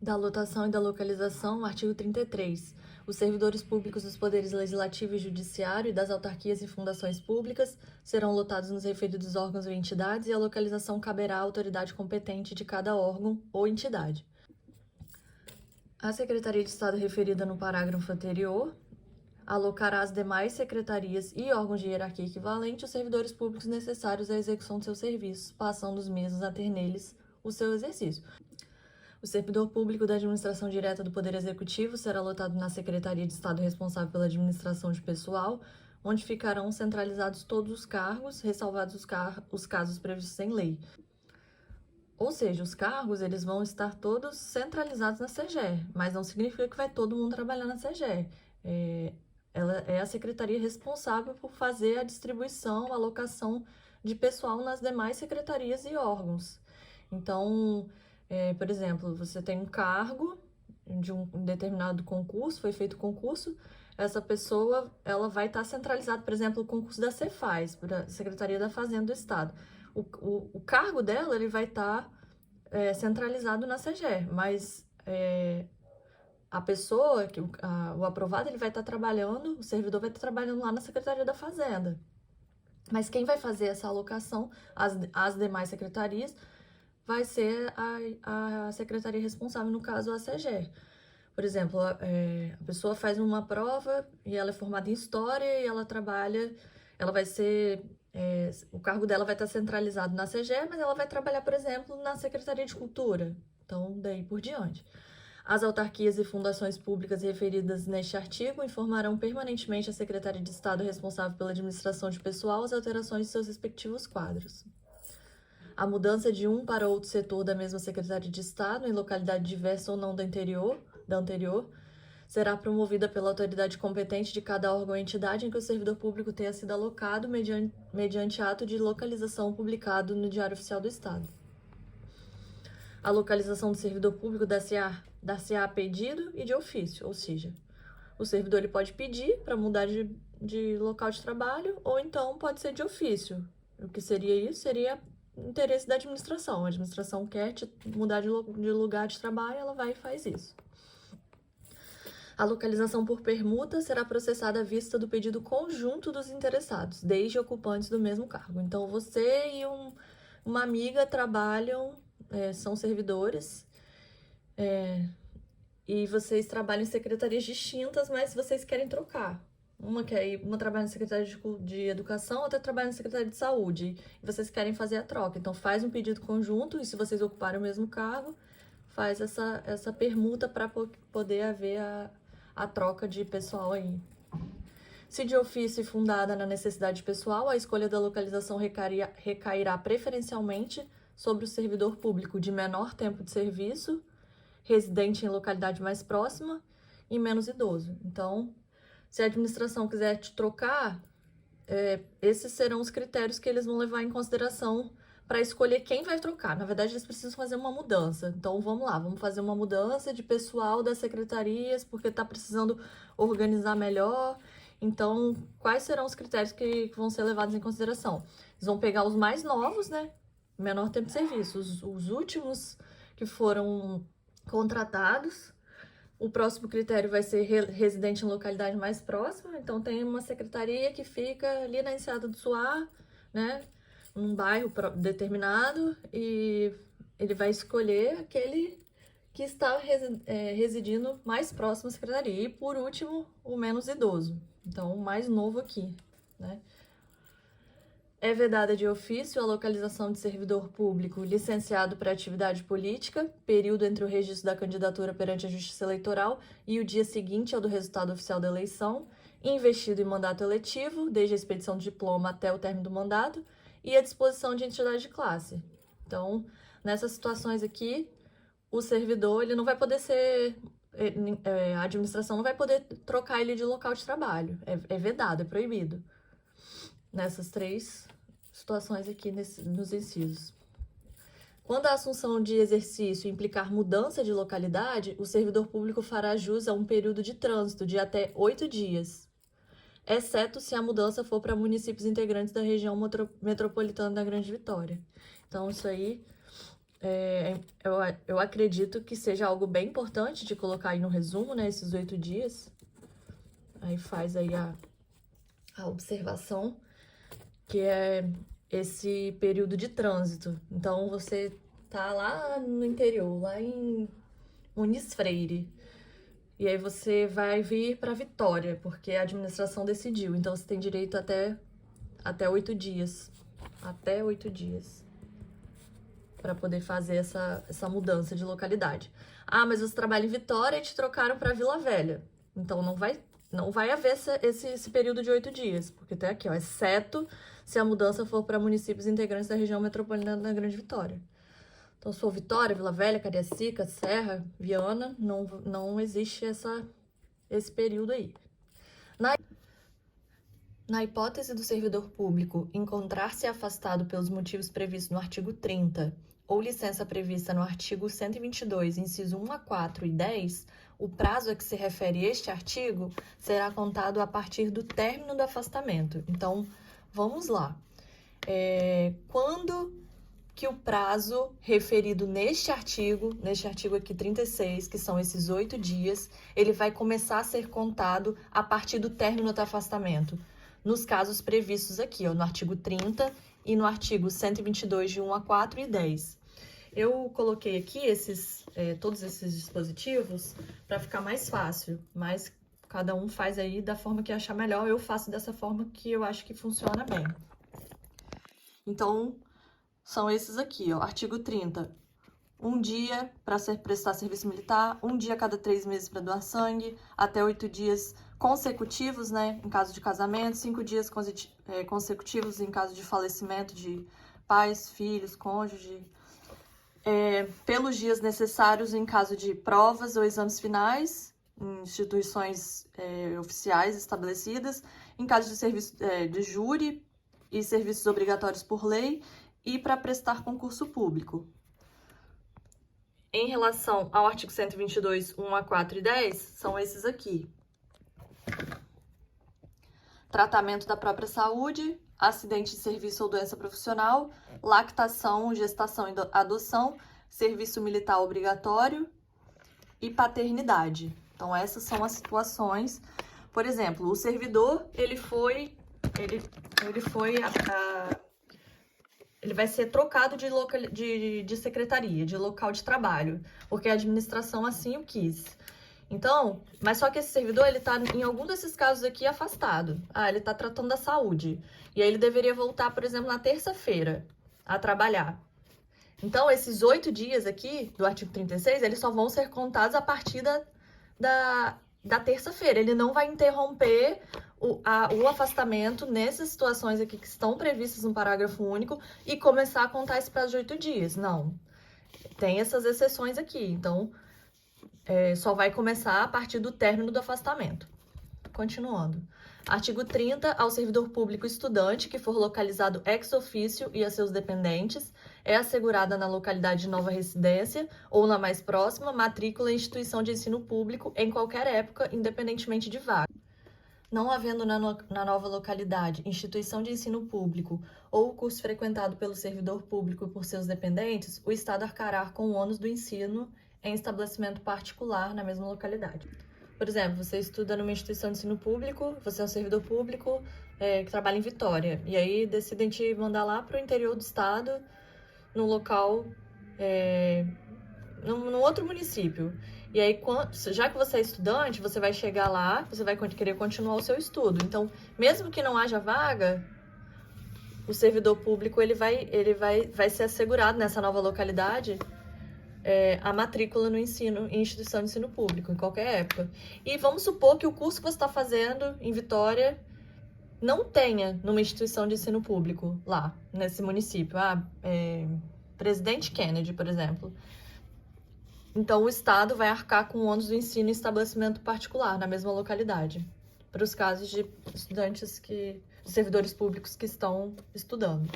Da lotação e da localização, artigo 33. Os servidores públicos dos poderes legislativo e judiciário e das autarquias e fundações públicas serão lotados nos referidos órgãos ou entidades e a localização caberá à autoridade competente de cada órgão ou entidade. A Secretaria de Estado referida no parágrafo anterior alocará às demais secretarias e órgãos de hierarquia equivalente os servidores públicos necessários à execução de seus serviços, passando os mesmos a ter neles o seu exercício. O servidor público da administração direta do Poder Executivo será lotado na Secretaria de Estado responsável pela administração de pessoal, onde ficarão centralizados todos os cargos, ressalvados os casos previstos em lei. Ou seja, os cargos eles vão estar todos centralizados na CGE, mas não significa que vai todo mundo trabalhar na CGE. Ela é a secretaria responsável por fazer a distribuição, a alocação de pessoal nas demais secretarias e órgãos. Então, por exemplo, você tem um cargo de um determinado concurso, foi feito o concurso, essa pessoa ela vai estar centralizada, por exemplo, o concurso da Cefaz, para a Secretaria da Fazenda do Estado. O cargo dela ele vai estar centralizado na CGE, mas a pessoa, o aprovado, ele vai estar trabalhando, o servidor vai estar trabalhando lá na Secretaria da Fazenda. Mas quem vai fazer essa alocação às demais secretarias vai ser a secretaria responsável, no caso, a CGE. Por exemplo, a pessoa faz uma prova e ela é formada em História e ela trabalha, ela vai ser, o cargo dela vai estar centralizado na CGE, mas ela vai trabalhar, por exemplo, na Secretaria de Cultura. Então, daí por diante. As autarquias e fundações públicas referidas neste artigo informarão permanentemente a Secretaria de Estado responsável pela administração de pessoal as alterações de seus respectivos quadros. A mudança de um para outro setor da mesma Secretaria de Estado, em localidade diversa ou não da anterior, será promovida pela autoridade competente de cada órgão ou entidade em que o servidor público tenha sido alocado mediante ato de localização publicado no Diário Oficial do Estado. A localização do servidor público dar-se-á a pedido e de ofício, ou seja, o servidor ele pode pedir para mudar de local de trabalho ou então pode ser de ofício. O que seria isso? Seria interesse da administração. A administração quer mudar de lugar de trabalho, ela vai e faz isso. A localização por permuta será processada à vista do pedido conjunto dos interessados, desde ocupantes do mesmo cargo. Então, você e uma amiga trabalham, são servidores, e vocês trabalham em secretarias distintas, mas vocês querem trocar. Uma trabalha na Secretaria de Educação, outra trabalha na Secretaria de Saúde. E vocês querem fazer a troca. Então, faz um pedido conjunto e se vocês ocuparem o mesmo cargo, faz essa permuta para poder haver a troca de pessoal aí. Se de ofício e fundada na necessidade pessoal, a escolha da localização recairá preferencialmente sobre o servidor público de menor tempo de serviço, residente em localidade mais próxima e menos idoso. Então, se a administração quiser te trocar, esses serão os critérios que eles vão levar em consideração para escolher quem vai trocar. Na verdade, eles precisam fazer uma mudança. Então, vamos lá, vamos fazer uma mudança de pessoal das secretarias, porque está precisando organizar melhor. Então, quais serão os critérios que vão ser levados em consideração? Eles vão pegar os mais novos, né? Menor tempo de serviço. Os últimos que foram contratados. O próximo critério vai ser residente em localidade mais próxima. Então, tem uma secretaria que fica ali na Enseada do Suá, né? Num bairro determinado, e ele vai escolher aquele que está residindo mais próximo à secretaria. E, por último, o menos idoso. Então, o mais novo aqui, né? É vedada de ofício a localização de servidor público licenciado para atividade política, período entre o registro da candidatura perante a Justiça Eleitoral e o dia seguinte ao do resultado oficial da eleição, investido em mandato eletivo, desde a expedição do diploma até o término do mandato, e a disposição de entidade de classe. Então, nessas situações aqui, o servidor ele não vai poder ser... a administração não vai poder trocar ele de local de trabalho. É vedado, é proibido. Nessas três situações aqui nos incisos. Quando a assunção de exercício implicar mudança de localidade, o servidor público fará jus a um período de trânsito de até 8 dias, exceto se a mudança for para municípios integrantes da região metropolitana da Grande Vitória. Então, isso aí eu acredito que seja algo bem importante de colocar aí no resumo, né? Esses 8 dias. Aí faz aí a observação, que é esse período de trânsito. Então, você tá lá no interior, lá em Muniz Freire. E aí você vai vir para Vitória, porque a administração decidiu. Então, você tem direito até 8 dias. Até 8 dias. Para poder fazer essa mudança de localidade. Ah, mas você trabalha em Vitória e te trocaram para Vila Velha. Então, não vai haver esse período de 8 dias. Porque tem aqui, ó, exceto se a mudança for para municípios integrantes da região metropolitana da Grande Vitória. Então, se for Vitória, Vila Velha, Cariacica, Serra, Viana, não existe esse período aí. Na hipótese do servidor público encontrar-se afastado pelos motivos previstos no artigo 30 ou licença prevista no artigo 122, inciso 1 a 4 e 10, o prazo a que se refere este artigo será contado a partir do término do afastamento. Então, vamos lá. Quando que o prazo referido neste artigo aqui 36, que são esses 8 dias, ele vai começar a ser contado a partir do término do afastamento? Nos casos previstos aqui, ó, no artigo 30 e no artigo 122, de 1 a 4 e 10. Eu coloquei aqui todos esses dispositivos para ficar mais fácil, mas cada um faz aí da forma que achar melhor. Eu faço dessa forma que eu acho que funciona bem. Então, são esses aqui, ó. Artigo 30. 1 dia para prestar serviço militar, 1 dia a cada 3 meses para doar sangue, até 8 dias consecutivos, né, em caso de casamento, 5 dias consecutivos em caso de falecimento de pais, filhos, cônjuge, pelos dias necessários em caso de provas ou exames finais, em instituições oficiais estabelecidas, em caso de serviço de júri e serviços obrigatórios por lei, e para prestar concurso público. Em relação ao artigo 122, 1 a 4 e 10, são esses aqui. Tratamento da própria saúde, acidente de serviço ou doença profissional, lactação, gestação e adoção, serviço militar obrigatório e paternidade. Então, essas são as situações. Por exemplo, o servidor, ele vai ser trocado de secretaria, de local de trabalho, porque a administração assim o quis. Então, mas só que esse servidor, ele tá, em algum desses casos aqui, afastado. Ah, ele tá tratando da saúde. E aí ele deveria voltar, por exemplo, na terça-feira a trabalhar. Então, esses 8 dias aqui, do artigo 36, eles só vão ser contados a partir da terça-feira. Ele não vai interromper o afastamento nessas situações aqui que estão previstas no parágrafo único e começar a contar esse prazo de 8 dias. Não. Tem essas exceções aqui. Então, só vai começar a partir do término do afastamento. Continuando. Artigo 30. Ao servidor público estudante que for localizado ex officio e a seus dependentes, é assegurada na localidade de nova residência ou na mais próxima matrícula em instituição de ensino público em qualquer época, independentemente de vaga. Não havendo na nova localidade instituição de ensino público ou curso frequentado pelo servidor público e por seus dependentes, o Estado arcará com o ônus do ensino em estabelecimento particular na mesma localidade. Por exemplo, você estuda numa instituição de ensino público, você é um servidor público que trabalha em Vitória, e aí decidem te mandar lá para o interior do estado, num local, num outro município. E aí, já que você é estudante, você vai chegar lá, você vai querer continuar o seu estudo. Então, mesmo que não haja vaga, o servidor público ele vai ser assegurado nessa nova localidade a matrícula no ensino, em instituição de ensino público, em qualquer época. E vamos supor que o curso que você está fazendo em Vitória não tenha numa instituição de ensino público lá, nesse município. Presidente Kennedy, por exemplo. Então, o Estado vai arcar com o ônus do ensino em estabelecimento particular, na mesma localidade, para os casos de estudantes servidores públicos que estão estudando.